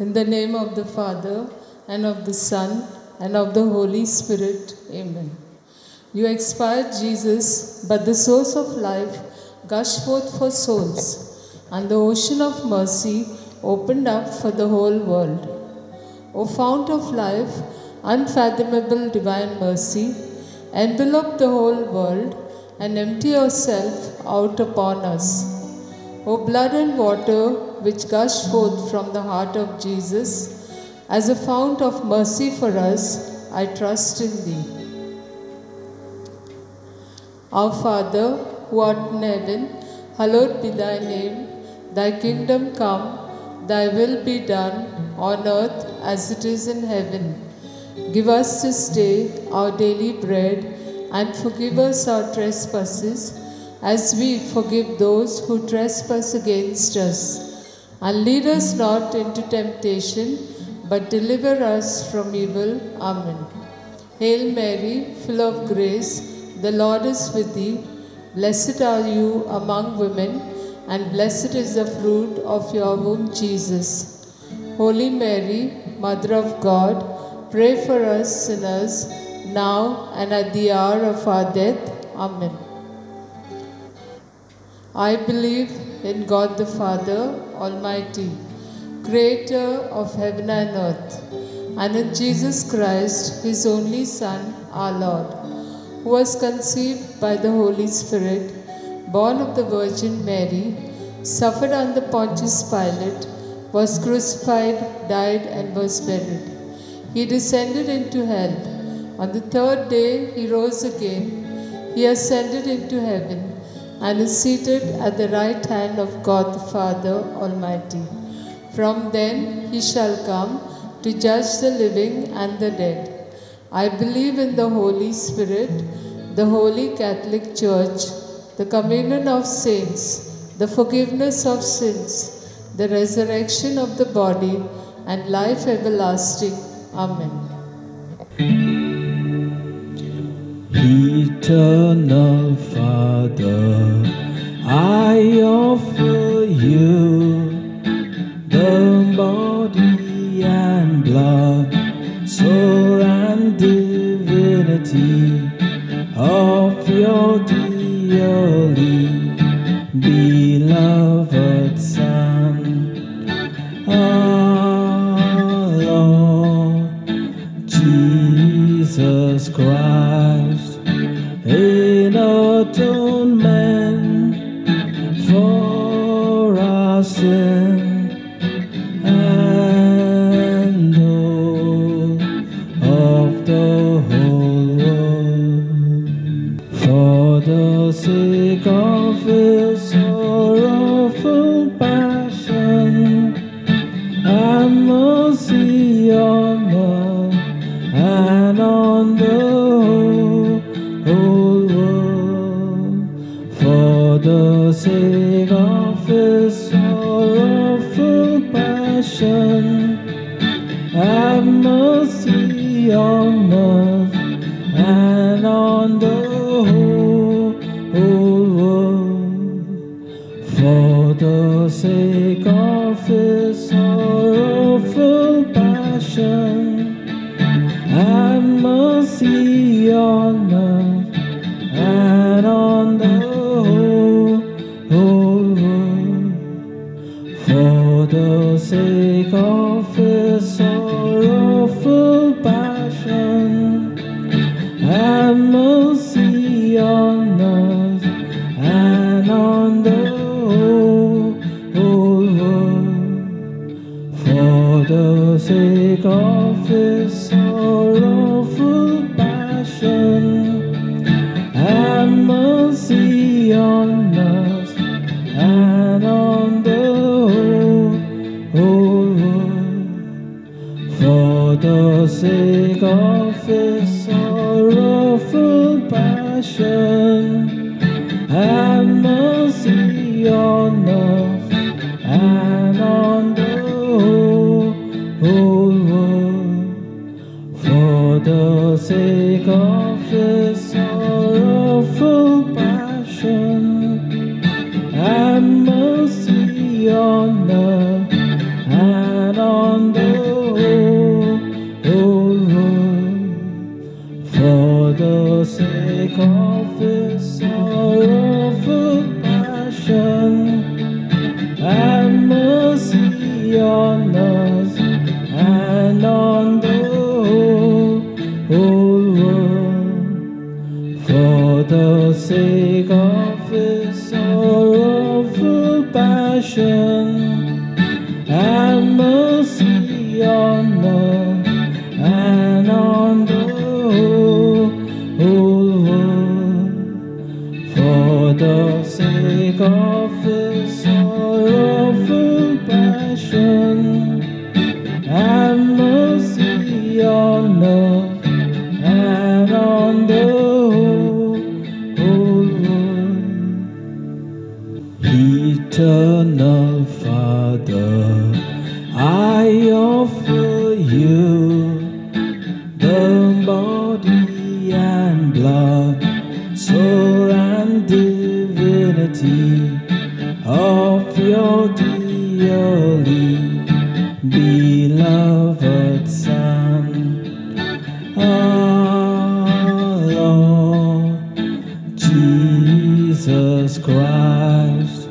In the name of the Father, and of the Son, and of the Holy Spirit. Amen. You expired, Jesus, but the source of life gushed forth for souls, and the ocean of mercy opened up for the whole world. O fount of life, unfathomable divine mercy, envelope the whole world and empty yourself out upon us. O blood and water which gushed forth from the heart of Jesus, as a fount of mercy for us, I trust in Thee. Our Father, who art in heaven, hallowed be Thy name. Thy kingdom come, Thy will be done, on earth as it is in heaven. Give us this day our daily bread, and forgive us our trespasses, as we forgive those who trespass against us. And lead us not into temptation, but deliver us from evil. Amen. Hail Mary, full of grace, the Lord is with Thee. Blessed are you among women, and blessed is the fruit of your womb, Jesus. Holy Mary, Mother of God, pray for us sinners, now and at the hour of our death. Amen. I believe in God the Father Almighty, Creator of heaven and earth, and in Jesus Christ, His only Son, our Lord, who was conceived by the Holy Spirit, born of the Virgin Mary, suffered under Pontius Pilate, was crucified, died, and was buried. He descended into hell. On the third day He rose again. He ascended into heaven and is seated at the right hand of God the Father Almighty. From then He shall come to judge the living and the dead. I believe in the Holy Spirit, the Holy Catholic Church, the communion of saints, the forgiveness of sins, the resurrection of the body, and life everlasting. Amen. Eternal Father, I offer you the body and blood, soul and divinity of your dearly beloved Son, our Lord Jesus Christ, in atonement for our sin and all of the whole world, for the sake of His sorrowful passion and mercy on us and on the whole world, for the sake of His sorrowful passion and mercy on us and on the whole world, for the sake of His sorrowful passion and mercy on us and on the whole world, for the sake of His sorrowful passion and mercy on us and on the whole world, for the sake of His sorrowful passion and mercy on us and on the whole world, for the sake of His sorrowful passion and mercy on us and on the whole world, for the sake of His sorrowful passion and mercy on us and on the of his sorrowful passion, have mercy on us and on the whole world. For the sake of his sorrowful passion, have mercy on us and on the whole world. For the sake of his sorrowful passion, have mercy on us and on the whole world. Eternal Father, I offer you the body and blood, soul and divinity of your dearly beloved Son, our Lord Jesus Christ,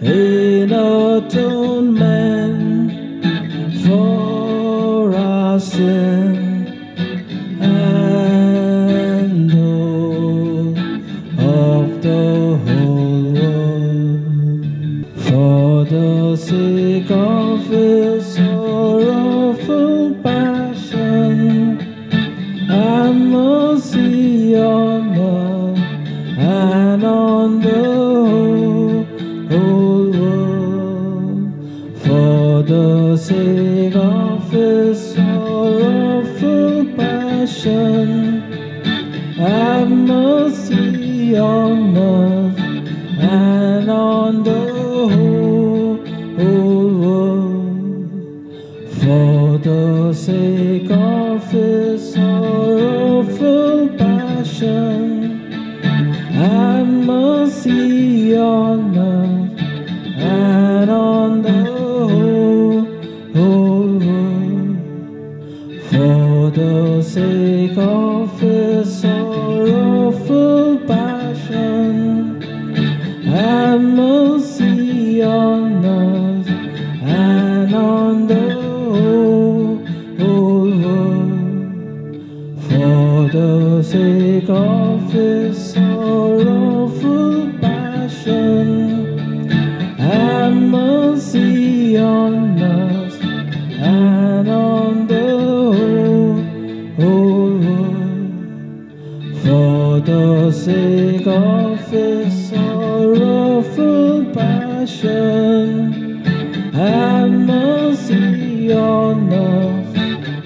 in atonement for our sin and all of the whole world. For the sake of his sorrowful passion, have mercy on us and on the whole world. For the sake of his sorrowful passion, have mercy on us and on the whole world. For the sake of his sorrowful passion, have mercy on us and on the whole world. For the sake of his sorrowful passion, have mercy on us and on the whole world. For the sake of his sorrowful passion, have mercy on us and on the whole world. For the sake of his sorrowful passion, have mercy on us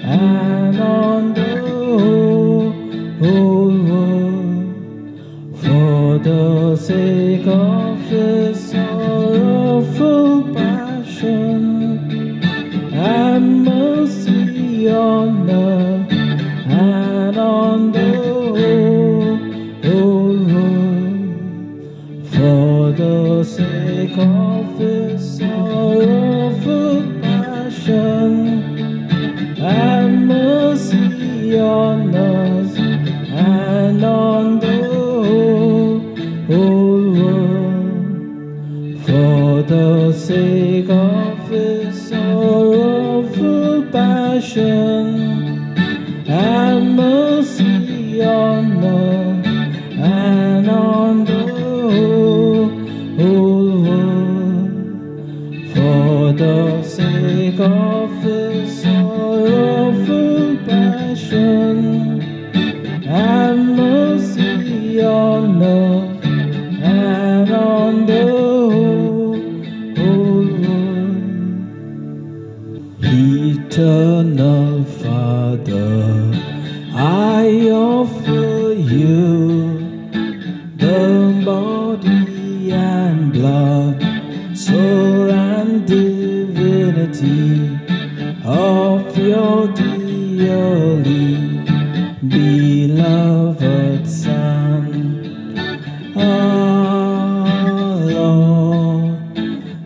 and on the whole world. For the sake of his sorrowful passion, have mercy on us and on the whole world. For the sake of his sorrowful passion, have mercy on us and on the whole world. For the sake of his sorrowful passion, have mercy on us and on the whole world. For the sake of his sorrowful passion, have mercy on us and on the whole world. Eternal Father, I offer you the body and blood, soul and divinity of your dearly beloved Son, our Lord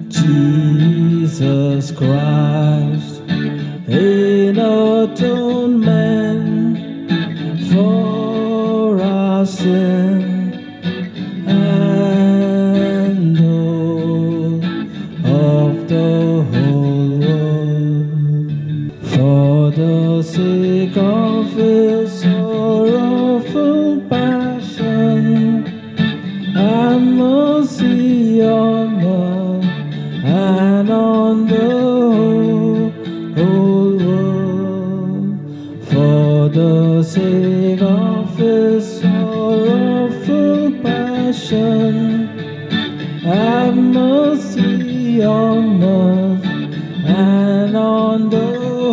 Jesus Christ, in atonement for our sin and all of the whole world. For the sake of his sorrowful passion and mercy on earth and on the whole world. For the sake of his sorrowful passion, have mercy on us and on the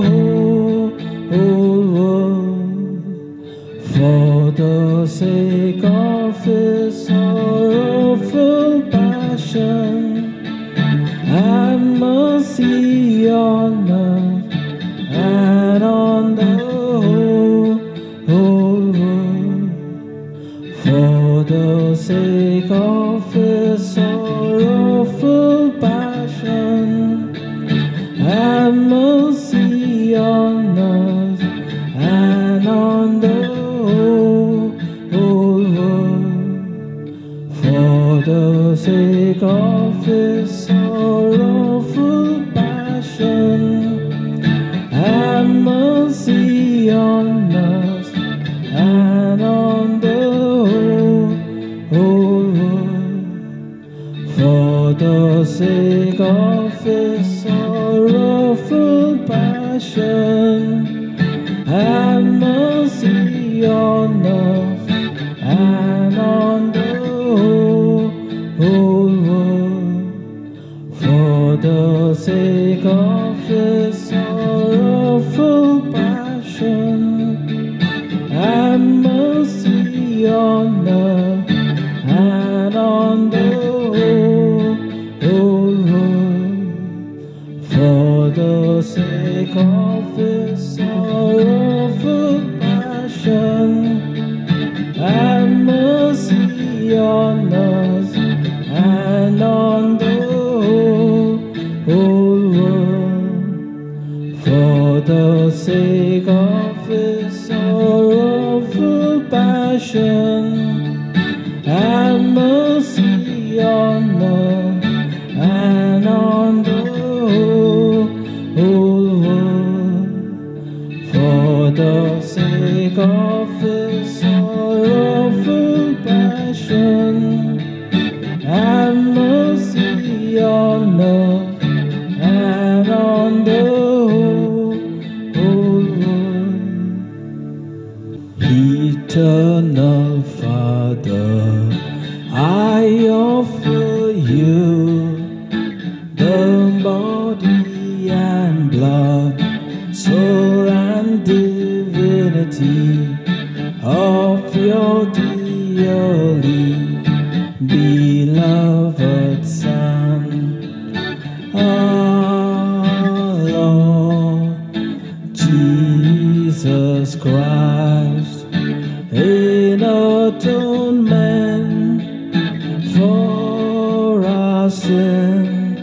whole world. For the sake of his sorrowful passion, have mercy on us and on the whole world. For the sake of his sorrowful passion, have mercy on us and on the whole world. For the sake of his sorrowful passion, have mercy on us and on the whole world. For the sake of his sorrowful passion, have mercy on us and on the whole world. For the sake of his sorrowful passion, have mercy on us and on the whole world. For the sake of his sorrowful passion, have mercy on us and on the whole world. For the sake of his sorrowful passion, have mercy on us and on the whole world. For the sake of his sorrowful passion, have mercy on us and on the whole world. Eternal Father, I offer you the body and blood, soul and divinity of your dearly beloved Son, our Lord Jesus Christ, in atonement for our sin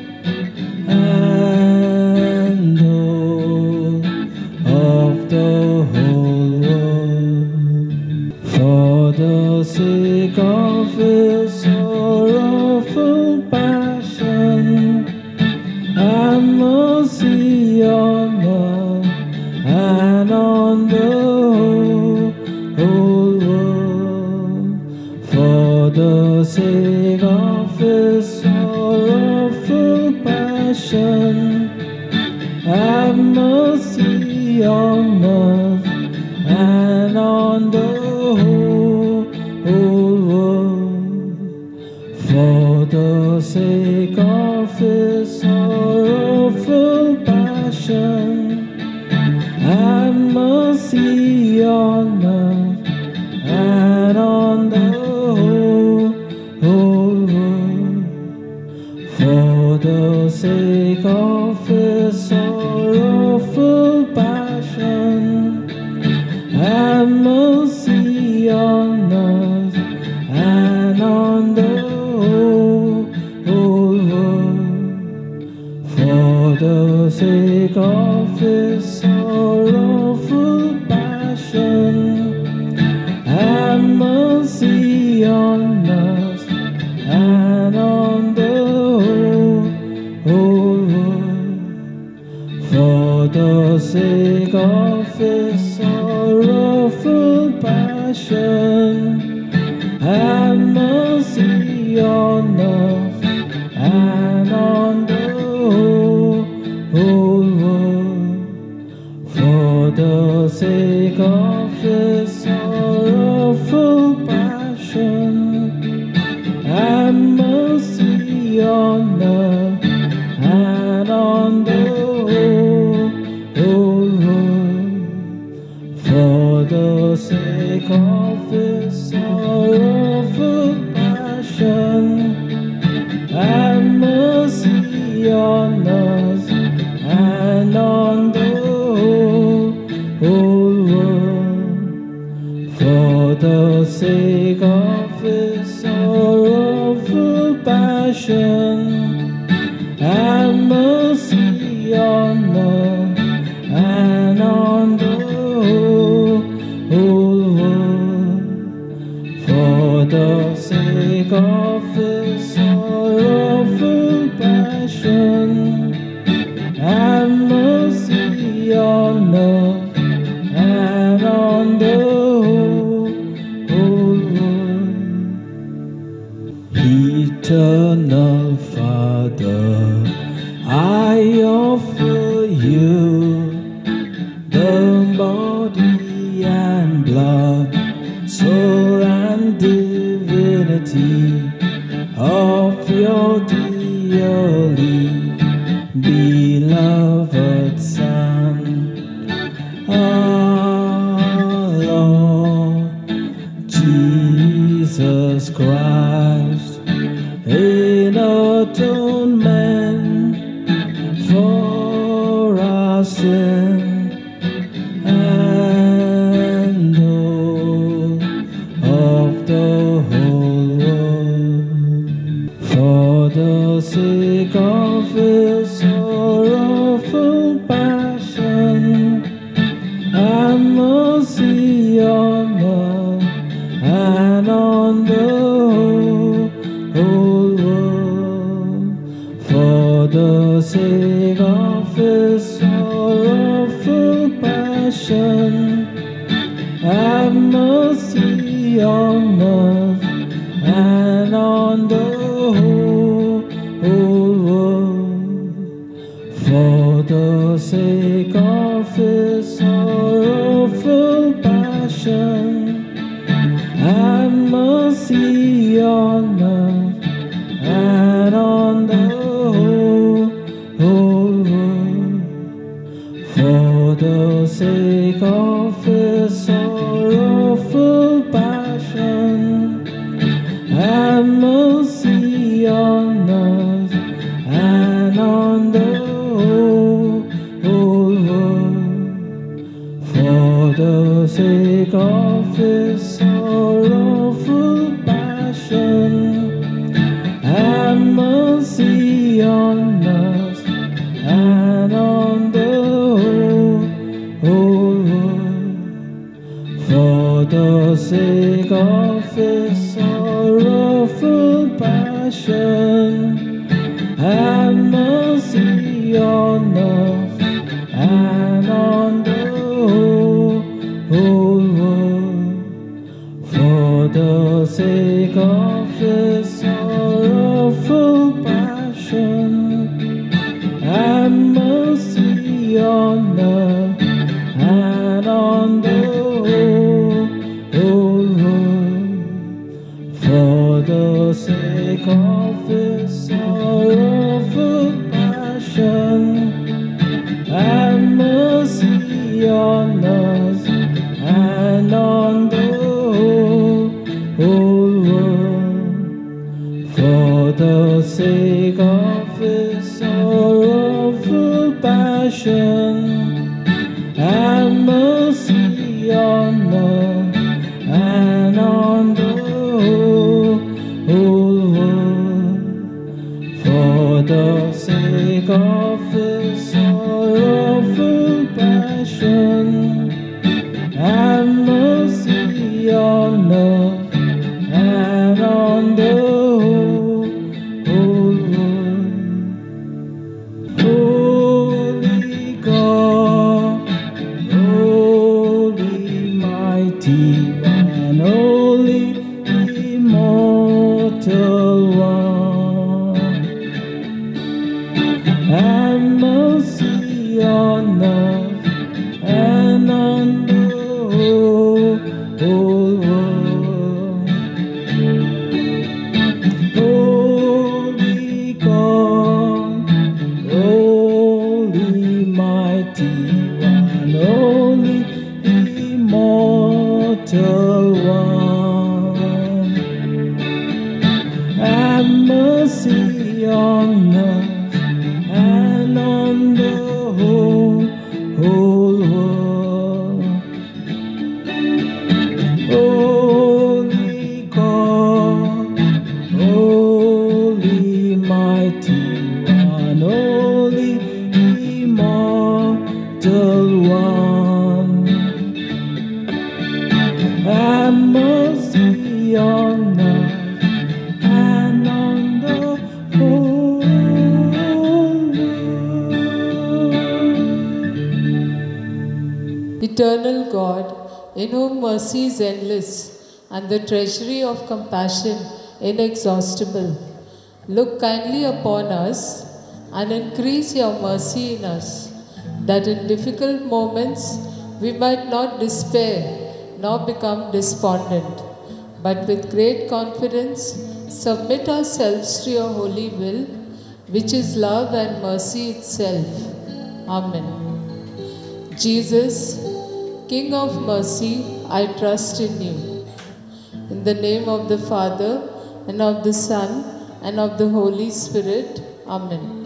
and all of the whole world. For the sake of his sorrowful passion, have mercy on us and on the whole world. For the sake of his sorrowful passion, have mercy on us and on the whole world. For the sake of his sorrowful passion, have mercy on us and on the whole world. For the sake of his sorrowful passion, have mercy on us and on the whole world. the sake of his sorrowful passion, have mercy on us and on the whole world. For the sake of his sorrowful passion, have mercy on us and on the whole world. For the sake of his sorrowful passion, have mercy on us and on the whole world. For the sake of his sorrowful passion, have mercy on us and on the whole world. For the sake of his sorrowful passion, have mercy on us and on the whole world. Eternal Father, I offer you the body and blood, soul and divinity of your dearly beloved Son, our Lord Jesus Christ, in atonement for our sin and all of the whole world. For the sake of his sorrowful passion, have mercy on us and on the whole world. For the sake of his sorrowful passion, have mercy on us and on the whole world. For the sake of his sorrowful passion, have mercy on us and on the whole world. For the sake of his sorrowful passion, have mercy on us and on the whole world. For the sake of his sorrowful passion, have mercy on us and on the whole world. For the sake of his sorrowful passion, have mercy on us and on the whole world. For the sake of his sorrowful passion, have mercy on us and on the whole world. For the sake of his sorrowful passion, have mercy on us and on the whole world. For the sake of his sorrowful passion, have mercy on us and on the whole world. For the sake of his sorrowful passion, have mercy on us and on the whole world. Holy God, Immortal One, have mercy on us and on the whole world. Holy God, holy mighty one, holy immortal one, have mercy on us and on the whole world. Eternal God, in whom mercy is endless and the treasury of compassion inexhaustible, look kindly upon us and increase your mercy in us, that in difficult moments we might not despair nor become despondent, but with great confidence submit ourselves to your holy will, which is love and mercy itself. Amen. Jesus, King of mercy, I trust in you. In the name of the Father, and of the Son, and of the Holy Spirit. Amen.